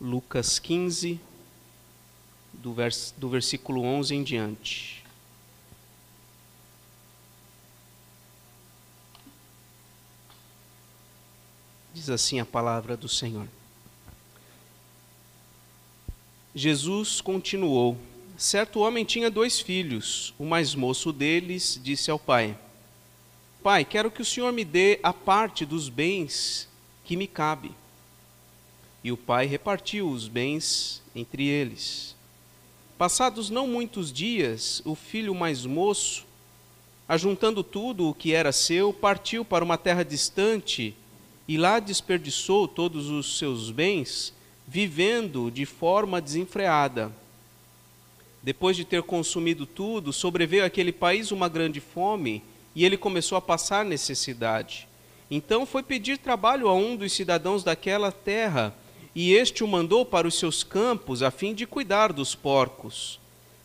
Lucas 15, do versículo 11 em diante. Diz assim a palavra do Senhor. Jesus continuou: certo homem tinha 2 filhos. O mais moço deles disse ao pai: Pai, quero que o Senhor me dê a parte dos bens que me cabe. E o pai repartiu os bens entre eles. Passados não muitos dias, o filho mais moço, ajuntando tudo o que era seu, partiu para uma terra distante e lá desperdiçou todos os seus bens, vivendo de forma desenfreada. Depois de ter consumido tudo, sobreveio àquele país uma grande fome, e ele começou a passar necessidade. Então foi pedir trabalho a um dos cidadãos daquela terra, e este o mandou para os seus campos, a fim de cuidar dos porcos.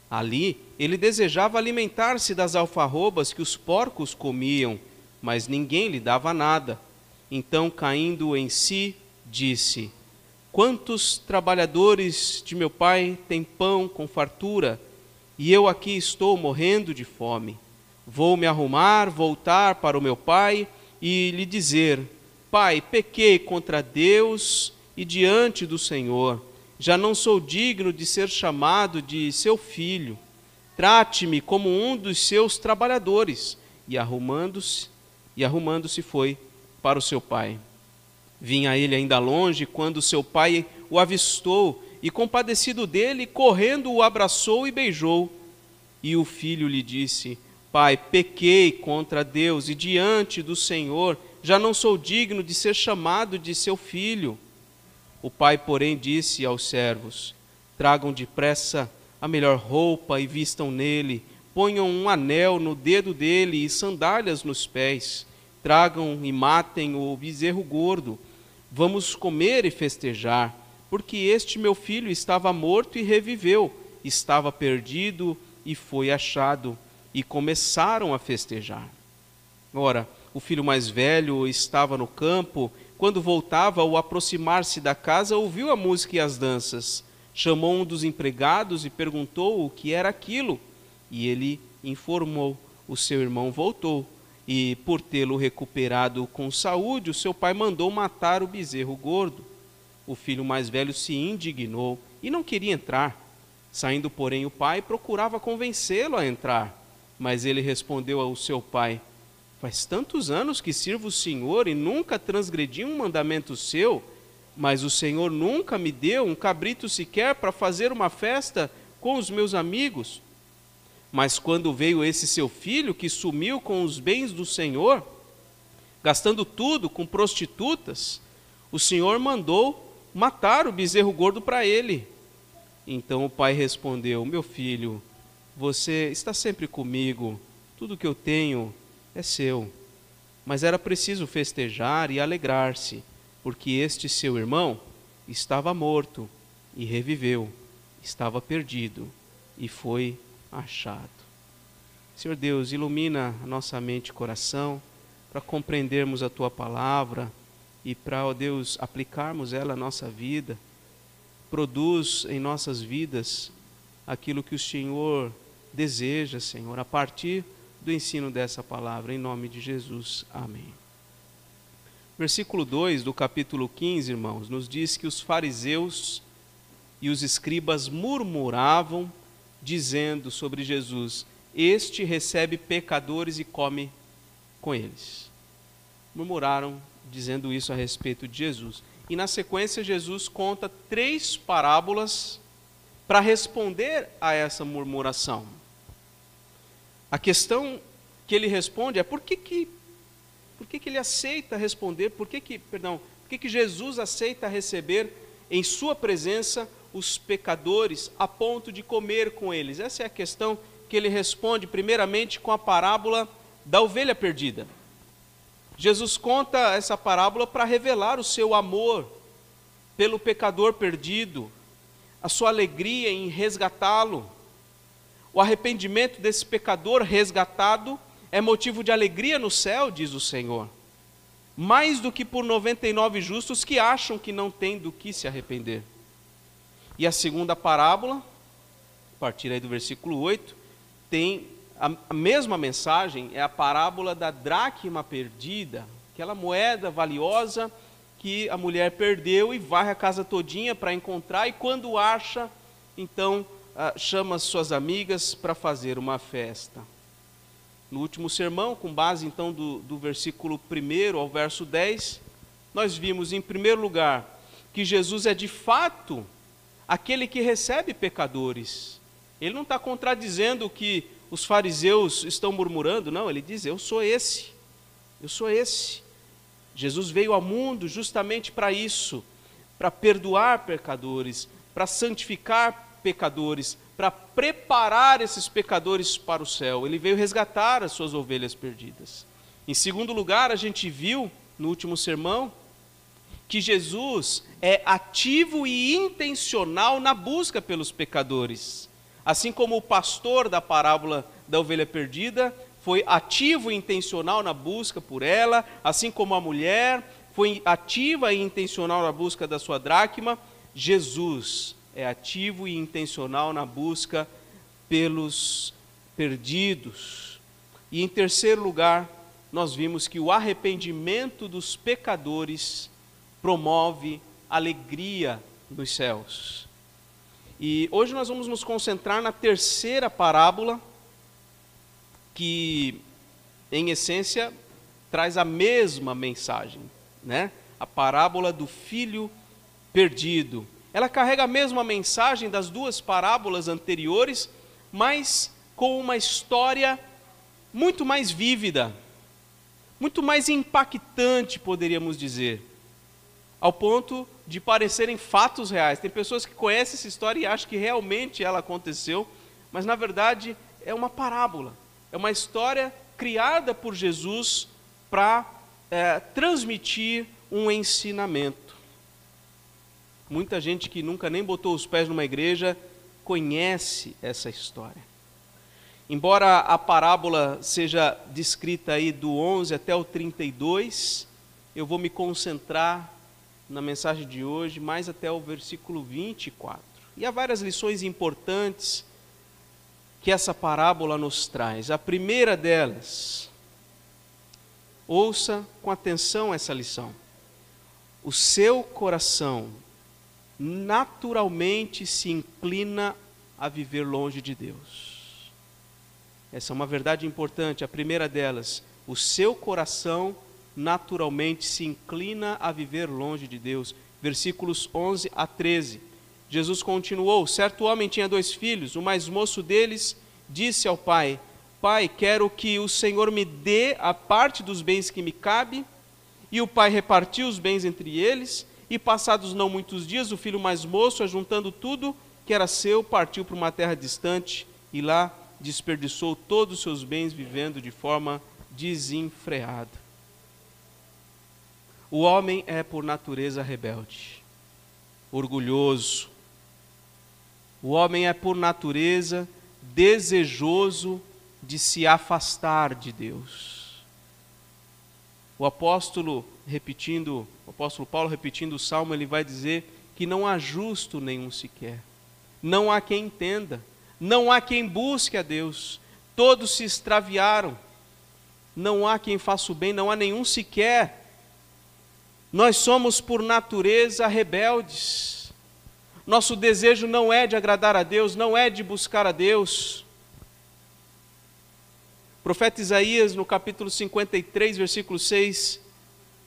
Ali ele desejava alimentar-se das alfarrobas que os porcos comiam, mas ninguém lhe dava nada. Então, caindo em si, disse: Quantos trabalhadores de meu pai têm pão com fartura, e eu aqui estou morrendo de fome. Vou me arrumar, voltar para o meu pai e lhe dizer: Pai, pequei contra Deus e diante do Senhor. Já não sou digno de ser chamado de seu filho. Trate-me como um dos seus trabalhadores. E arrumando-se foi para o seu pai. Vinha ele ainda longe, quando seu pai o avistou, e compadecido dele, correndo o abraçou e beijou. E o filho lhe disse: Pai, pequei contra Deus e diante do Senhor, já não sou digno de ser chamado de seu filho. O pai, porém, disse aos servos: Tragam depressa a melhor roupa e vistam nele, ponham um anel no dedo dele e sandálias nos pés. Tragam e matem o bezerro gordo. Vamos comer e festejar, porque este meu filho estava morto e reviveu, estava perdido e foi achado. E começaram a festejar. Ora, o filho mais velho estava no campo. Quando voltava, ao aproximar-se da casa, ouviu a música e as danças. Chamou um dos empregados e perguntou o que era aquilo. E ele informou: o seu irmão voltou. E, por tê-lo recuperado com saúde, o seu pai mandou matar o bezerro gordo. O filho mais velho se indignou e não queria entrar. Saindo, porém, o pai procurava convencê-lo a entrar. Mas ele respondeu ao seu pai: Faz tantos anos que sirvo o Senhor e nunca transgredi um mandamento seu, mas o Senhor nunca me deu um cabrito sequer para fazer uma festa com os meus amigos. Mas quando veio esse seu filho, que sumiu com os bens do Senhor, gastando tudo com prostitutas, o Senhor mandou matar o bezerro gordo para ele. Então o pai respondeu: Meu filho, você está sempre comigo, tudo que eu tenho é seu. Mas era preciso festejar e alegrar-se, porque este seu irmão estava morto e reviveu, estava perdido e foi achado. Senhor Deus, ilumina a nossa mente e coração para compreendermos a Tua palavra e para, ó Deus, aplicarmos ela à nossa vida. Produz em nossas vidas aquilo que o Senhor deseja, Senhor, a partir do ensino dessa palavra, em nome de Jesus. Amém. Versículo 2 do capítulo 15, irmãos, nos diz que os fariseus e os escribas murmuravam, dizendo sobre Jesus: Este recebe pecadores e come com eles. Murmuraram, dizendo isso a respeito de Jesus. E na sequência, Jesus conta 3 parábolas para responder a essa murmuração. A questão que ele responde é por que ele aceita responder, por que Jesus aceita receber em sua presença os pecadores a ponto de comer com eles? Essa é a questão que ele responde primeiramente com a parábola da ovelha perdida. Jesus conta essa parábola para revelar o seu amor pelo pecador perdido, a sua alegria em resgatá-lo. O arrependimento desse pecador resgatado é motivo de alegria no céu, diz o Senhor, mais do que por 99 justos que acham que não têm do que se arrepender. E a segunda parábola, a partir aí do versículo 8, tem a mesma mensagem, é a parábola da dracma perdida, aquela moeda valiosa que a mulher perdeu e varre a casa todinha para encontrar, e quando acha, então chama as suas amigas para fazer uma festa. No último sermão, com base então do versículo 1 ao verso 10, nós vimos em primeiro lugar que Jesus é de fato aquele que recebe pecadores. Ele não está contradizendo o que os fariseus estão murmurando, não, ele diz, eu sou esse. Jesus veio ao mundo justamente para isso, para perdoar pecadores, para santificar pecadores, para preparar esses pecadores para o céu. Ele veio resgatar as suas ovelhas perdidas. Em segundo lugar, a gente viu no último sermão que Jesus é ativo e intencional na busca pelos pecadores. Assim como o pastor da parábola da ovelha perdida foi ativo e intencional na busca por ela, assim como a mulher foi ativa e intencional na busca da sua dracma, Jesus é ativo e intencional na busca pelos perdidos. E em terceiro lugar, nós vimos que o arrependimento dos pecadores promove alegria nos céus. E hoje nós vamos nos concentrar na terceira parábola, que, em essência, traz a mesma mensagem, né? A parábola do filho perdido. Ela carrega a mesma mensagem das duas parábolas anteriores, mas com uma história muito mais vívida, muito mais impactante, poderíamos dizer, ao ponto de parecerem fatos reais. Tem pessoas que conhecem essa história e acham que realmente ela aconteceu, mas na verdade é uma parábola, é uma história criada por Jesus para transmitir um ensinamento. Muita gente que nunca nem botou os pés numa igreja conhece essa história. Embora a parábola seja descrita aí do 11 até o 32, eu vou me concentrar na mensagem de hoje mais até o versículo 24. E há várias lições importantes que essa parábola nos traz. A primeira delas, ouça com atenção essa lição. O seu coração naturalmente se inclina a viver longe de Deus. Essa é uma verdade importante. A primeira delas, o seu coração naturalmente se inclina a viver longe de Deus. Versículos 11 a 13. Jesus continuou: certo homem tinha 2 filhos, o mais moço deles disse ao pai: Pai, quero que o Senhor me dê a parte dos bens que me cabe. E o pai repartiu os bens entre eles, e passados não muitos dias, o filho mais moço, ajuntando tudo que era seu, partiu para uma terra distante, e lá desperdiçou todos os seus bens, vivendo de forma desenfreada. O homem é por natureza rebelde, orgulhoso. O homem é por natureza desejoso de se afastar de Deus. O apóstolo Paulo, repetindo o Salmo, ele vai dizer que não há justo nenhum sequer. Não há quem entenda, não há quem busque a Deus. Todos se extraviaram. Não há quem faça o bem, não há nenhum sequer. Nós somos por natureza rebeldes. Nosso desejo não é de agradar a Deus, não é de buscar a Deus. O profeta Isaías, no capítulo 53, versículo 6,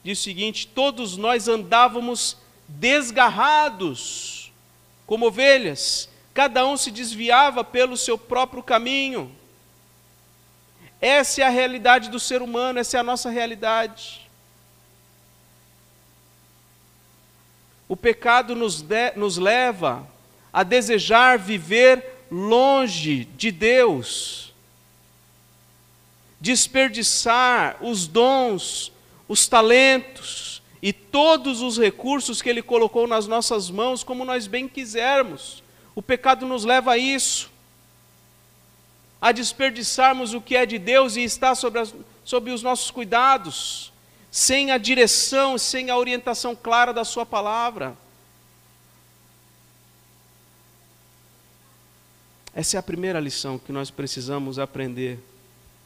diz o seguinte: todos nós andávamos desgarrados, como ovelhas, cada um se desviava pelo seu próprio caminho. Essa é a realidade do ser humano, essa é a nossa realidade. O pecado nos leva a desejar viver longe de Deus, desperdiçar os dons, os talentos e todos os recursos que Ele colocou nas nossas mãos como nós bem quisermos. O pecado nos leva a isso, a desperdiçarmos o que é de Deus e está sob os nossos cuidados, sem a direção, sem a orientação clara da Sua palavra. Essa é a primeira lição que nós precisamos aprender.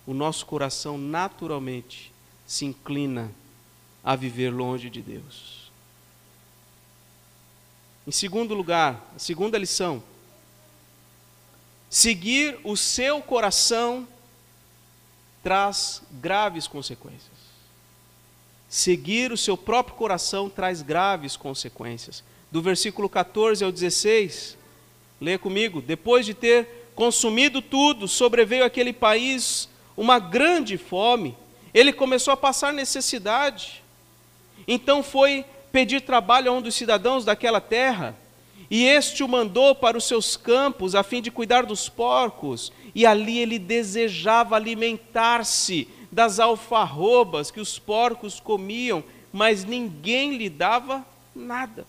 O nosso coração naturalmente se inclina a viver longe de Deus. Em segundo lugar, a segunda lição: seguir o seu coração traz graves consequências. Seguir o seu próprio coração traz graves consequências. Do versículo 14 ao 16, leia comigo. Depois de ter consumido tudo, sobreveio àquele país uma grande fome. Ele começou a passar necessidade. Então foi pedir trabalho a um dos cidadãos daquela terra, e este o mandou para os seus campos, a fim de cuidar dos porcos, e ali ele desejava alimentar-se das alfarrobas que os porcos comiam, mas ninguém lhe dava nada.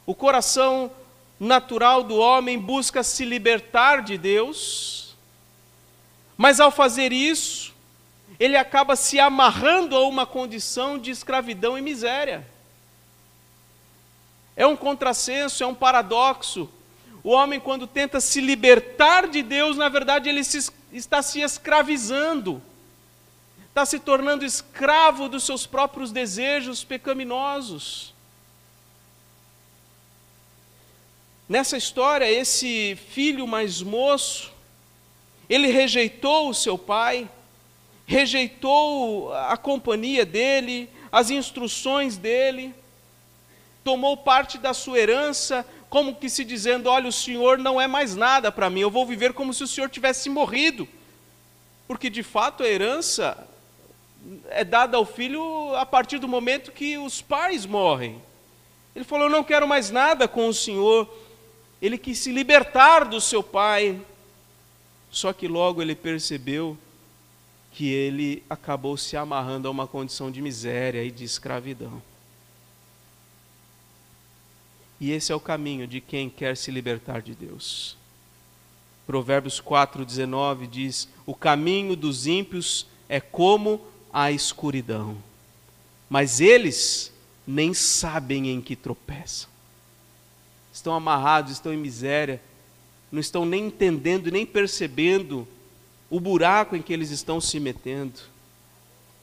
O coração natural do homem busca se libertar de Deus, mas ao fazer isso, ele acaba se amarrando a uma condição de escravidão e miséria. É um contrassenso, é um paradoxo. O homem, quando tenta se libertar de Deus, na verdade ele está se escravizando, está se tornando escravo dos seus próprios desejos pecaminosos. Nessa história, esse filho mais moço, ele rejeitou o seu pai, rejeitou a companhia dele, as instruções dele, tomou parte da sua herança, como que se dizendo: olha, o Senhor não é mais nada para mim, eu vou viver como se o Senhor tivesse morrido. Porque de fato a herança é dada ao filho a partir do momento que os pais morrem. Ele falou: eu não quero mais nada com o Senhor. Ele quis se libertar do seu pai, só que logo ele percebeu que ele acabou se amarrando a uma condição de miséria e de escravidão. E esse é o caminho de quem quer se libertar de Deus. Provérbios 4:19 diz: o caminho dos ímpios é como a escuridão, mas eles nem sabem em que tropeçam. Estão amarrados, estão em miséria, não estão nem entendendo, nem percebendo o buraco em que eles estão se metendo.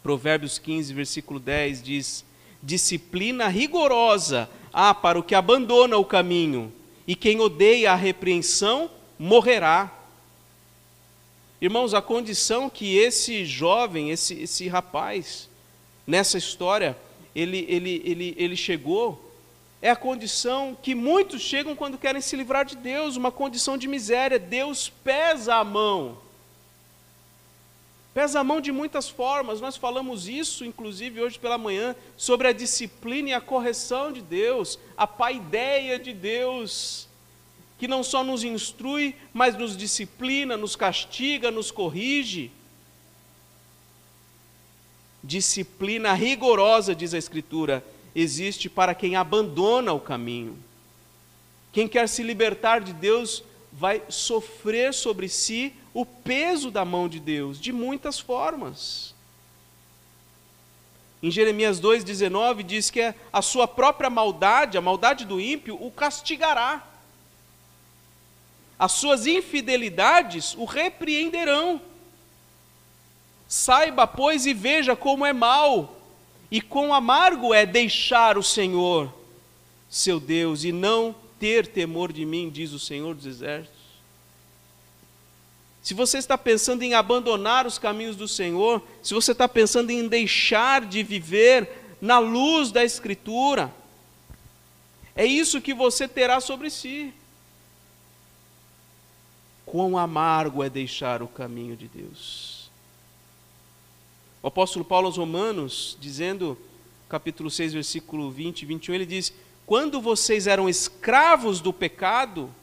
Provérbios 15, versículo 10 diz: disciplina rigorosa há para o que abandona o caminho, e quem odeia a repreensão morrerá. Irmãos, a condição que esse jovem, esse rapaz, nessa história, ele chegou, é a condição que muitos chegam quando querem se livrar de Deus, uma condição de miséria. Deus pesa a mão. Pesa a mão de muitas formas. Nós falamos isso, inclusive, hoje pela manhã, sobre a disciplina e a correção de Deus, a paideia de Deus, que não só nos instrui, mas nos disciplina, nos castiga, nos corrige. Disciplina rigorosa, diz a Escritura, existe para quem abandona o caminho. Quem quer se libertar de Deus vai sofrer sobre si o peso da mão de Deus, de muitas formas. Em Jeremias 2,19 diz que a sua própria maldade, a maldade do ímpio, o castigará. As suas infidelidades o repreenderão. Saiba, pois, e veja como é mau e quão amargo é deixar o Senhor, seu Deus, e não ter temor de mim, diz o Senhor dos Exércitos. Se você está pensando em abandonar os caminhos do Senhor, se você está pensando em deixar de viver na luz da Escritura, é isso que você terá sobre si. Quão amargo é deixar o caminho de Deus. O apóstolo Paulo aos Romanos, dizendo, capítulo 6, versículo 20 e 21, ele diz: quando vocês eram escravos do pecado,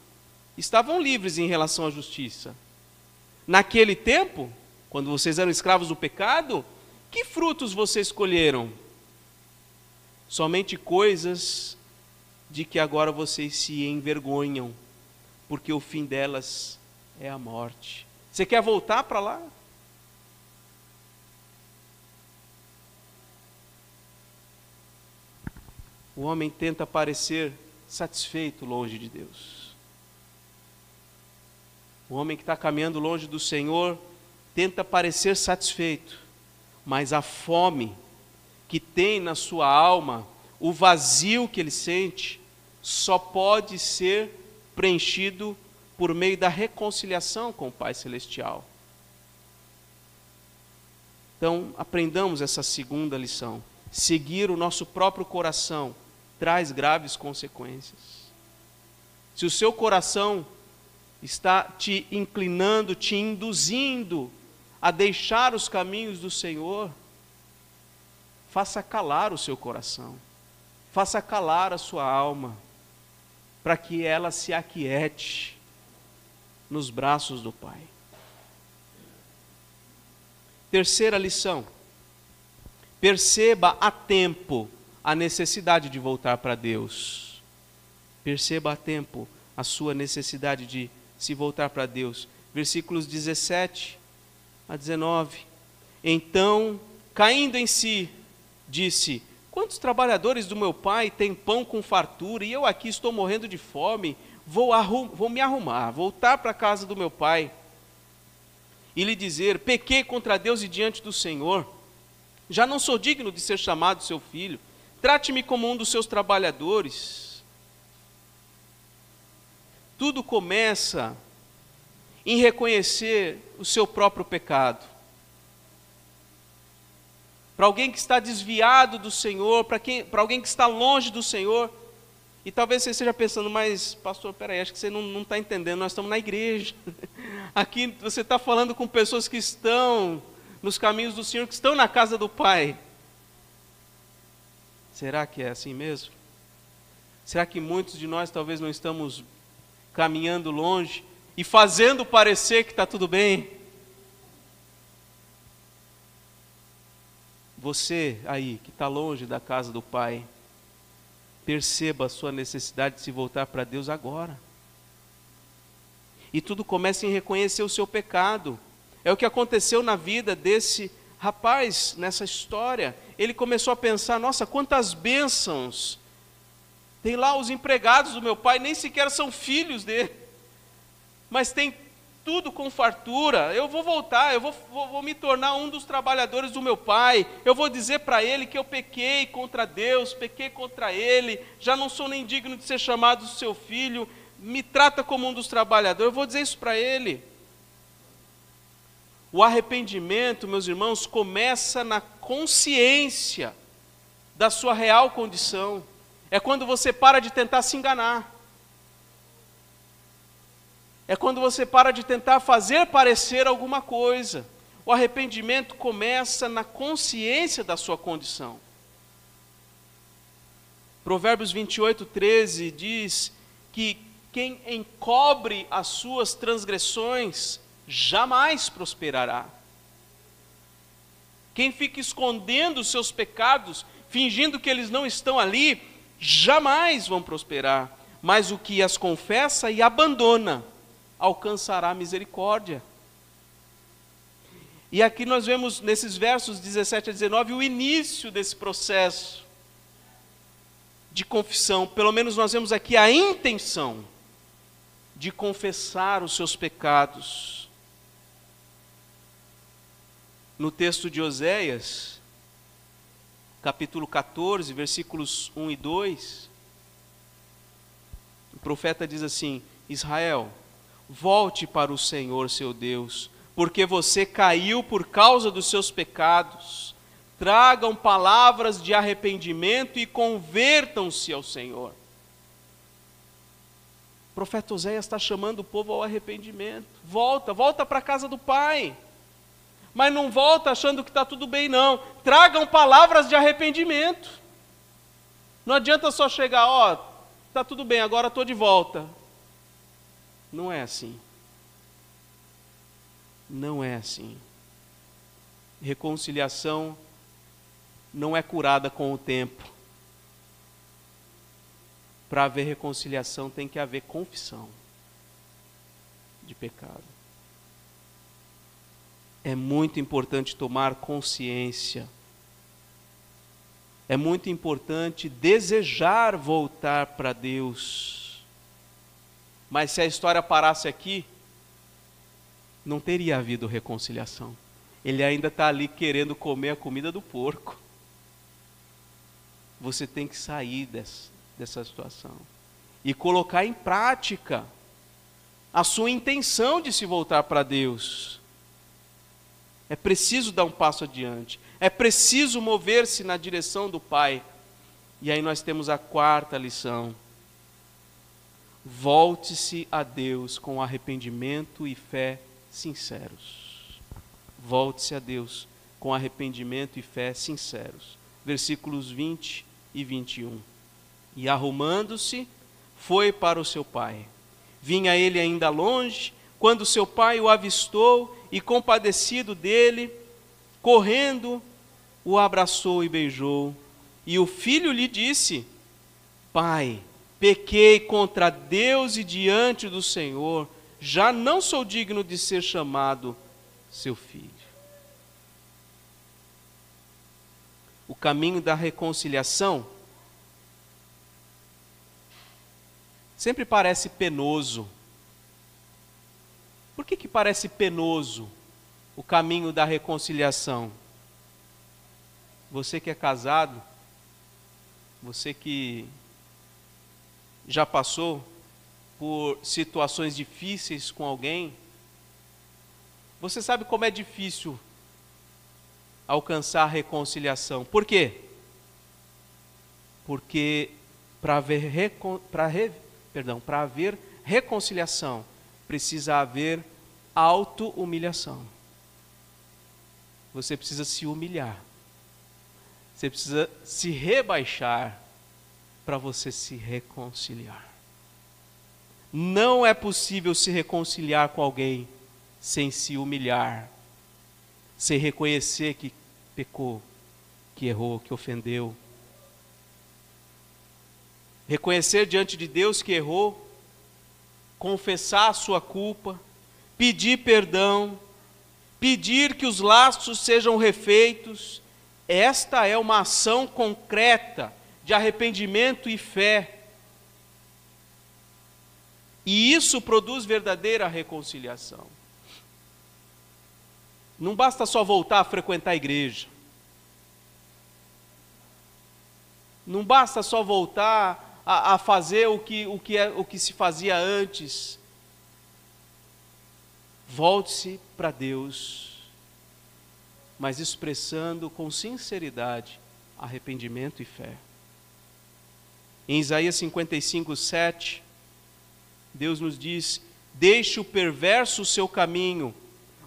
estavam livres em relação à justiça. Naquele tempo, quando vocês eram escravos do pecado, que frutos vocês colheram? Somente coisas de que agora vocês se envergonham, porque o fim delas é a morte. Você quer voltar para lá? O homem tenta parecer satisfeito longe de Deus. O homem que está caminhando longe do Senhor tenta parecer satisfeito, mas a fome que tem na sua alma, o vazio que ele sente, só pode ser preenchido por meio da reconciliação com o Pai Celestial. Então, aprendamos essa segunda lição. Seguir o nosso próprio coração traz graves consequências. Se o seu coração está te inclinando, te induzindo a deixar os caminhos do Senhor, faça calar o seu coração, faça calar a sua alma, para que ela se aquiete nos braços do Pai. Terceira lição: perceba a tempo a necessidade de voltar para Deus. Perceba a tempo a sua necessidade de se voltar para Deus. Versículos 17 a 19. Então, caindo em si, disse: quantos trabalhadores do meu pai têm pão com fartura, e eu aqui estou morrendo de fome? Vou me arrumar, voltar para a casa do meu pai, e lhe dizer: pequei contra Deus e diante do Senhor, já não sou digno de ser chamado seu filho, trate-me como um dos seus trabalhadores. Tudo começa em reconhecer o seu próprio pecado. Para alguém que está desviado do Senhor, para alguém que está longe do Senhor, e talvez você esteja pensando: mas pastor, peraí, acho que você não está entendendo, nós estamos na igreja. Aqui você está falando com pessoas que estão nos caminhos do Senhor, que estão na casa do Pai. Será que é assim mesmo? Será que muitos de nós talvez não estamos caminhando longe e fazendo parecer que está tudo bem? Você aí que está longe da casa do Pai, perceba a sua necessidade de se voltar para Deus agora. E tudo começa em reconhecer o seu pecado. É o que aconteceu na vida desse rapaz, nessa história. Ele começou a pensar: nossa, quantas bênçãos. Tem lá os empregados do meu pai, nem sequer são filhos dele, mas tem tudo com fartura. Eu vou voltar, eu vou me tornar um dos trabalhadores do meu pai. Eu vou dizer para ele que eu pequei contra Deus, pequei contra ele, já não sou nem digno de ser chamado seu filho, me trata como um dos trabalhadores. Eu vou dizer isso para ele. O arrependimento, meus irmãos, começa na consciência da sua real condição. É quando você para de tentar se enganar. É quando você para de tentar fazer parecer alguma coisa. O arrependimento começa na consciência da sua condição. Provérbios 28, 13 diz que quem encobre as suas transgressões jamais prosperará. Quem fica escondendo os seus pecados, fingindo que eles não estão ali, jamais vão prosperar. Mas o que as confessa e abandona alcançará misericórdia. E aqui nós vemos nesses versos 17 a 19 o início desse processo de confissão. Pelo menos nós vemos aqui a intenção de confessar os seus pecados. No texto de Oséias, capítulo 14, versículos 1 e 2, o profeta diz assim: Israel, volte para o Senhor seu Deus, porque você caiu por causa dos seus pecados. Tragam palavras de arrependimento e convertam-se ao Senhor. O profeta Oséias está chamando o povo ao arrependimento. Volta para a casa do Pai. Mas não volta achando que está tudo bem, não. Tragam palavras de arrependimento. Não adianta só chegar: está tudo bem, agora estou de volta. Não é assim. Não é assim. Reconciliação não é curada com o tempo. Para haver reconciliação tem que haver confissão de pecado. É muito importante tomar consciência. É muito importante desejar voltar para Deus. Mas se a história parasse aqui, não teria havido reconciliação. Ele ainda está ali querendo comer a comida do porco. Você tem que sair dessa situação e colocar em prática a sua intenção de se voltar para Deus. É preciso dar um passo adiante. É preciso mover-se na direção do Pai. E aí nós temos a quarta lição. Volte-se a Deus com arrependimento e fé sinceros. Volte-se a Deus com arrependimento e fé sinceros. Versículos 20 e 21. E arrumando-se, foi para o seu pai. Vinha ele ainda longe, quando seu pai o avistou e, compadecido dele, correndo, o abraçou e beijou. E o filho lhe disse: Pai, pequei contra Deus e diante do Senhor, já não sou digno de ser chamado seu filho. O caminho da reconciliação sempre parece penoso. Por que parece penoso o caminho da reconciliação? Você que é casado, você que já passou por situações difíceis com alguém, você sabe como é difícil alcançar a reconciliação. Por quê? Porque para haver reconciliação, precisa haver auto-humilhação. Você precisa se humilhar. Você precisa se rebaixar para você se reconciliar. Não é possível se reconciliar com alguém sem se humilhar, sem reconhecer que pecou, que errou, que ofendeu. Reconhecer diante de Deus que errou, confessar a sua culpa, pedir perdão, pedir que os laços sejam refeitos. Esta é uma ação concreta de arrependimento e fé. E isso produz verdadeira reconciliação. Não basta só voltar a frequentar a igreja. Não basta só voltar a fazer o que se fazia antes. Volte-se para Deus, mas expressando com sinceridade arrependimento e fé. Em Isaías 55:7, Deus nos diz: deixe o perverso o seu caminho,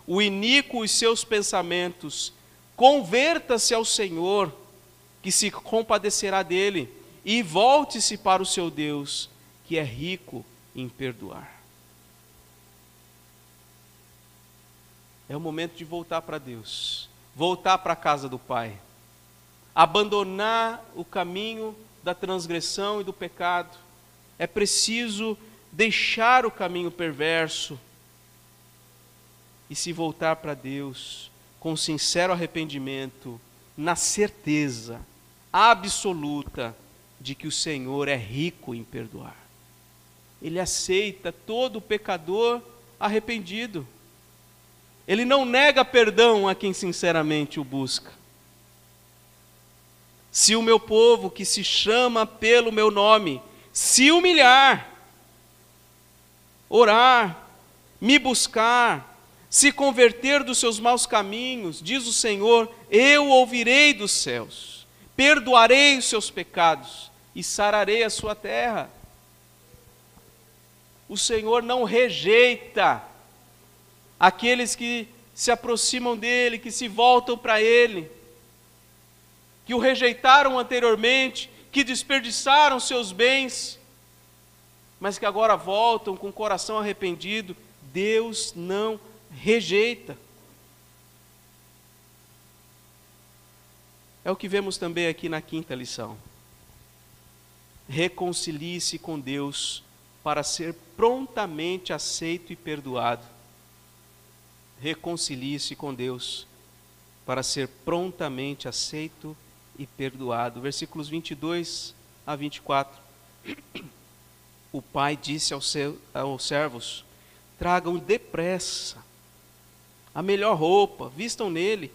o iníquo os seus pensamentos, converta-se ao Senhor, que se compadecerá dele, e volte-se para o seu Deus, que é rico em perdoar. É o momento de voltar para Deus, voltar para a casa do Pai, abandonar o caminho da transgressão e do pecado. É preciso deixar o caminho perverso e se voltar para Deus com sincero arrependimento, na certeza absoluta de que o Senhor é rico em perdoar. Ele aceita todo pecador arrependido. Ele não nega perdão a quem sinceramente o busca. Se o meu povo, que se chama pelo meu nome, se humilhar, orar, me buscar, se converter dos seus maus caminhos, diz o Senhor, eu ouvirei dos céus, perdoarei os seus pecados e sararei a sua terra. O Senhor não rejeita aqueles que se aproximam dele, que se voltam para ele, que o rejeitaram anteriormente, que desperdiçaram seus bens, mas que agora voltam com o coração arrependido. Deus não rejeita. É o que vemos também aqui na quinta lição. Reconcilie-se com Deus para ser prontamente aceito e perdoado. Reconcilie-se com Deus para ser prontamente aceito e perdoado. Versículos 22 a 24. O pai disse aos servos: tragam depressa a melhor roupa, vistam nele,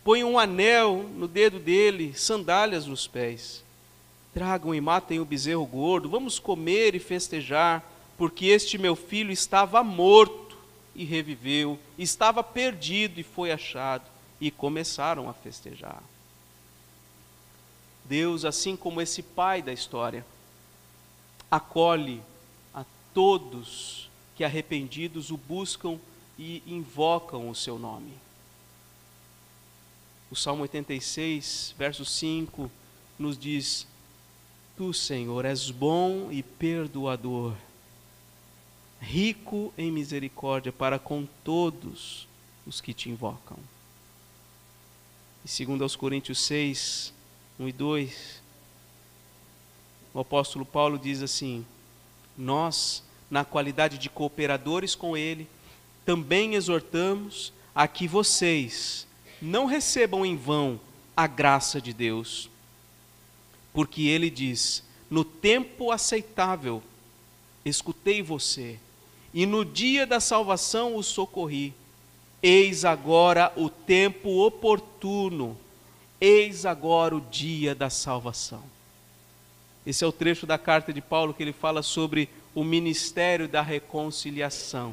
ponham um anel no dedo dele, sandálias nos pés. Tragam e matem o bezerro gordo, vamos comer e festejar, porque este meu filho estava morto e reviveu, estava perdido e foi achado. E começaram a festejar. Deus, assim como esse pai da história, acolhe a todos que arrependidos o buscam e invocam o seu nome. O Salmo 86, verso 5, nos diz: Tu, Senhor, és bom e perdoador, rico em misericórdia para com todos os que te invocam. E 2 Coríntios 6, 1 e 2, o apóstolo Paulo diz assim: nós, na qualidade de cooperadores com ele, também exortamos a que vocês não recebam em vão a graça de Deus. Porque ele diz: no tempo aceitável escutei você, e no dia da salvação o socorri. Eis agora o tempo oportuno, eis agora o dia da salvação. Esse é o trecho da carta de Paulo que ele fala sobre o ministério da reconciliação.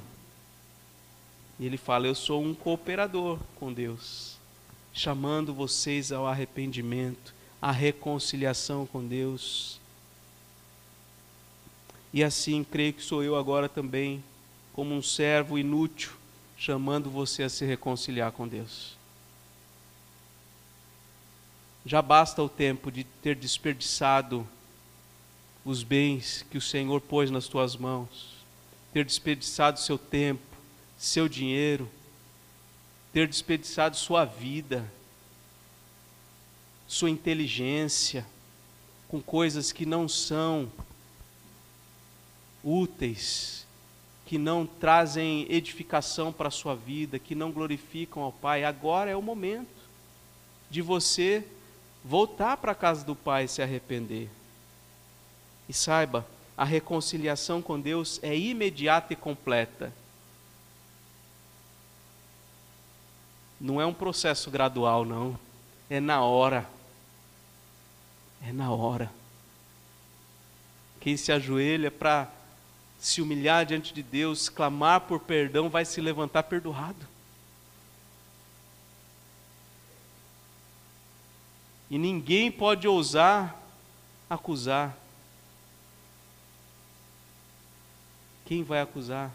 E ele fala: eu sou um cooperador com Deus, chamando vocês ao arrependimento, à reconciliação com Deus. E assim, creio que sou eu agora também, como um servo inútil, chamando você a se reconciliar com Deus. Já basta o tempo de ter desperdiçado os bens que o Senhor pôs nas tuas mãos, ter desperdiçado seu tempo, seu dinheiro, ter desperdiçado sua vida, sua inteligência, com coisas que não são úteis, que não trazem edificação para a sua vida, que não glorificam ao Pai. Agora é o momento de você voltar para a casa do Pai e se arrepender. E saiba, a reconciliação com Deus é imediata e completa. Não é um processo gradual, não. É na hora. É na hora. Quem se ajoelha para se humilhar diante de Deus, clamar por perdão, vai se levantar perdoado. E ninguém pode ousar acusar. Quem vai acusar?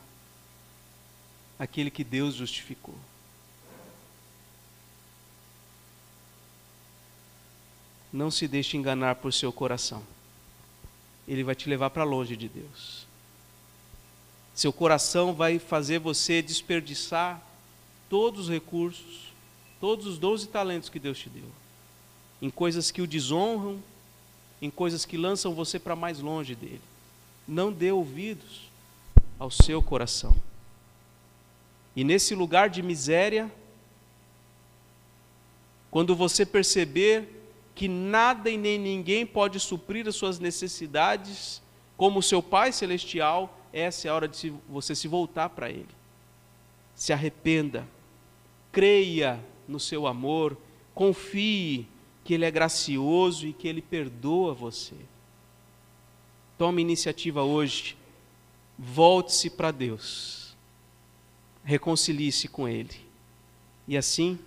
Aquele que Deus justificou. Não se deixe enganar por seu coração. Ele vai te levar para longe de Deus. Seu coração vai fazer você desperdiçar todos os recursos, todos os dons e talentos que Deus te deu, em coisas que o desonram, em coisas que lançam você para mais longe dele. Não dê ouvidos ao seu coração. E nesse lugar de miséria, quando você perceber que nada e nem ninguém pode suprir as suas necessidades, como o seu Pai Celestial, essa é a hora de você se voltar para Ele. Se arrependa, creia no seu amor, confie que Ele é gracioso e que Ele perdoa você. Tome iniciativa hoje, volte-se para Deus, reconcilie-se com Ele, e assim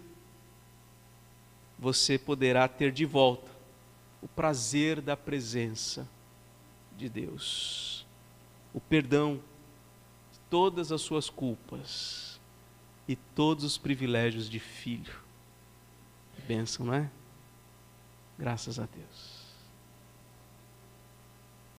você poderá ter de volta o prazer da presença de Deus, o perdão de todas as suas culpas e todos os privilégios de filho. Que bênção, não é? Graças a Deus.